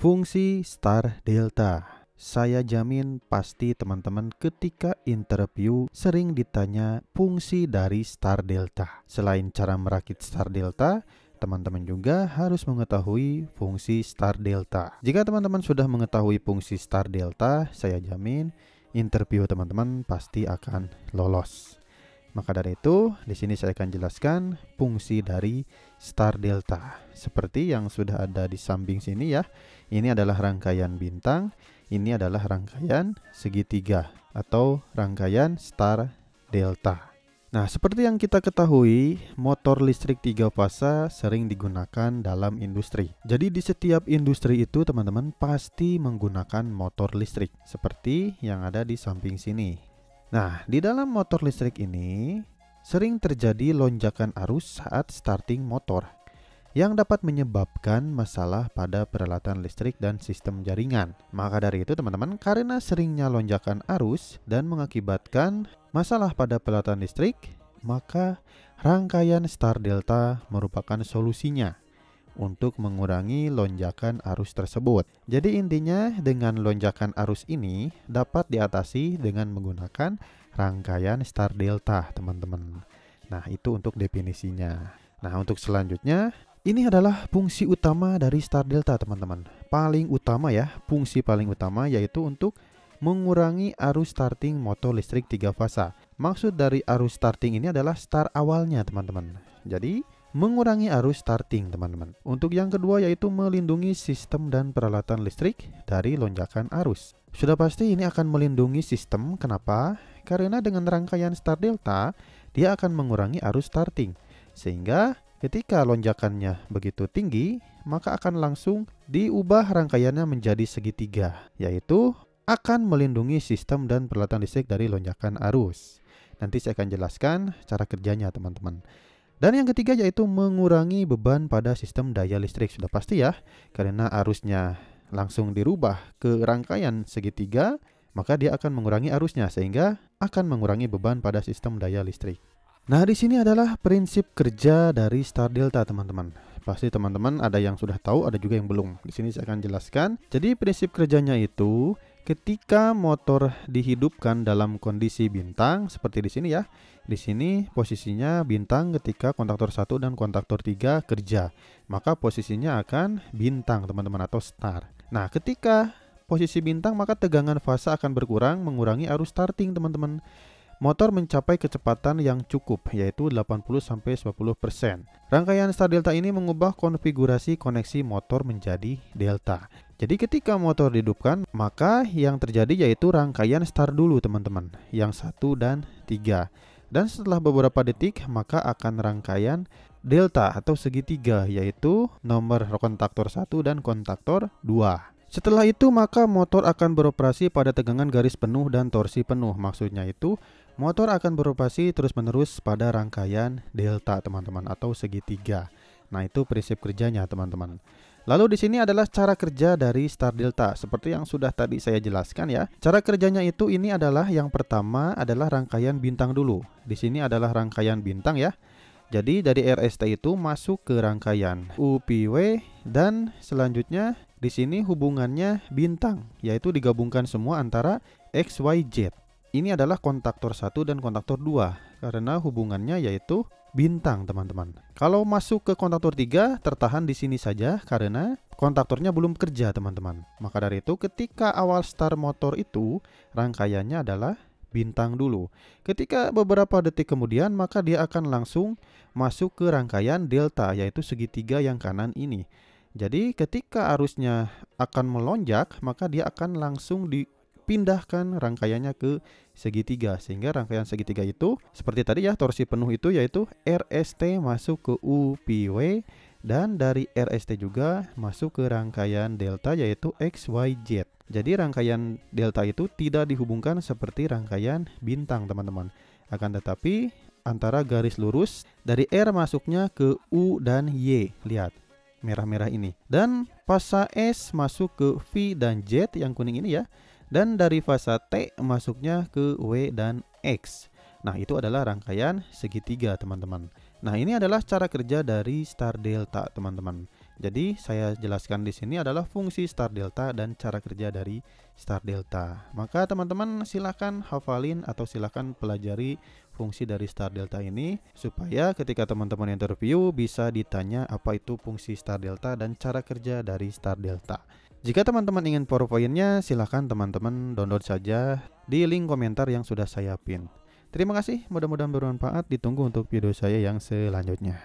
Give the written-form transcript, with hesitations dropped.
Fungsi star delta. Saya jamin pasti teman-teman ketika interview sering ditanya fungsi dari star delta. Selain cara merakit star delta, teman-teman juga harus mengetahui fungsi star delta. Jika teman-teman sudah mengetahui fungsi star delta, saya jamin interview teman-teman pasti akan lolos. Maka dari itu, di sini saya akan jelaskan fungsi dari star delta. Seperti yang sudah ada di samping sini ya. Ini adalah rangkaian bintang, ini adalah rangkaian segitiga atau rangkaian star delta. Nah, seperti yang kita ketahui, motor listrik 3 fasa sering digunakan dalam industri. Jadi di setiap industri itu teman-teman pasti menggunakan motor listrik seperti yang ada di samping sini. Nah, di dalam motor listrik ini sering terjadi lonjakan arus saat starting motor yang dapat menyebabkan masalah pada peralatan listrik dan sistem jaringan. Maka dari itu teman-teman, karena seringnya lonjakan arus dan mengakibatkan masalah pada peralatan listrik, maka rangkaian star delta merupakan solusinya untuk mengurangi lonjakan arus tersebut. Jadi intinya dengan lonjakan arus ini dapat diatasi dengan menggunakan rangkaian star delta, teman-teman. Nah, itu untuk definisinya. Nah, untuk selanjutnya, ini adalah fungsi utama dari star delta, teman-teman. Paling utama ya, fungsi paling utama yaitu untuk mengurangi arus starting motor listrik 3 fasa. Maksud dari arus starting ini adalah start awalnya, teman-teman. Jadi mengurangi arus starting, teman-teman. Untuk yang kedua yaitu melindungi sistem dan peralatan listrik dari lonjakan arus. Sudah pasti ini akan melindungi sistem. Kenapa? Karena dengan rangkaian star delta, dia akan mengurangi arus starting. Sehingga ketika lonjakannya begitu tinggi, maka akan langsung diubah rangkaiannya menjadi segitiga, yaitu akan melindungi sistem dan peralatan listrik dari lonjakan arus. Nanti saya akan jelaskan cara kerjanya, teman-teman. Dan yang ketiga yaitu mengurangi beban pada sistem daya listrik. Sudah pasti ya, karena arusnya langsung dirubah ke rangkaian segitiga, maka dia akan mengurangi arusnya sehingga akan mengurangi beban pada sistem daya listrik. Nah, di sini adalah prinsip kerja dari star delta, teman-teman. Pasti teman-teman ada yang sudah tahu, ada juga yang belum. Di sini saya akan jelaskan. Jadi prinsip kerjanya itu ketika motor dihidupkan dalam kondisi bintang seperti di sini ya. Di sini posisinya bintang ketika kontaktor 1 dan kontaktor 3 kerja. Maka posisinya akan bintang, teman-teman, atau star. Nah, ketika posisi bintang maka tegangan fasa akan berkurang mengurangi arus starting, teman-teman. Motor mencapai kecepatan yang cukup yaitu 80-90%. Rangkaian star delta ini mengubah konfigurasi koneksi motor menjadi delta. Jadi ketika motor dihidupkan, maka yang terjadi yaitu rangkaian star dulu, teman-teman, yang 1 dan 3. Dan setelah beberapa detik, maka akan rangkaian delta atau segitiga, yaitu nomor kontaktor 1 dan kontaktor 2. Setelah itu, maka motor akan beroperasi pada tegangan garis penuh dan torsi penuh. Maksudnya itu, motor akan beroperasi terus-menerus pada rangkaian delta, teman-teman, atau segitiga. Nah, itu prinsip kerjanya, teman-teman. Lalu di sini adalah cara kerja dari star delta seperti yang sudah tadi saya jelaskan ya. Cara kerjanya itu ini adalah yang pertama adalah rangkaian bintang dulu. Di sini adalah rangkaian bintang ya. Jadi dari RST itu masuk ke rangkaian UPW dan selanjutnya di sini hubungannya bintang, yaitu digabungkan semua antara X, Y, Z. Ini adalah kontaktor 1 dan kontaktor 2 karena hubungannya yaitu bintang, teman-teman. Kalau masuk ke kontaktor 3 tertahan di sini saja karena kontaktornya belum kerja, teman-teman. Maka dari itu ketika awal start motor itu rangkaiannya adalah bintang dulu. Ketika beberapa detik kemudian maka dia akan langsung masuk ke rangkaian delta yaitu segitiga yang kanan ini. Jadi ketika arusnya akan melonjak maka dia akan langsung dipindahkan rangkaiannya ke segitiga sehingga rangkaian segitiga itu seperti tadi ya, torsi penuh itu yaitu RST masuk ke UPW dan dari RST juga masuk ke rangkaian delta yaitu XYZ. Jadi rangkaian delta itu tidak dihubungkan seperti rangkaian bintang, teman-teman. Akan tetapi antara garis lurus dari R masuknya ke U dan Y. Lihat merah-merah ini. Dan fasa S masuk ke V dan Z yang kuning ini ya. Dan dari fasa T masuknya ke W dan X. Nah, itu adalah rangkaian segitiga, teman-teman. Nah, ini adalah cara kerja dari star delta, teman-teman. Jadi saya jelaskan di sini adalah fungsi star delta dan cara kerja dari star delta. Maka teman-teman silakan hafalin atau silakan pelajari fungsi dari star delta ini supaya ketika teman-teman interview bisa ditanya apa itu fungsi star delta dan cara kerja dari star delta. Jika teman-teman ingin PowerPoint-nya, silakan teman-teman download saja di link komentar yang sudah saya pin. Terima kasih, mudah-mudahan bermanfaat. Ditunggu untuk video saya yang selanjutnya.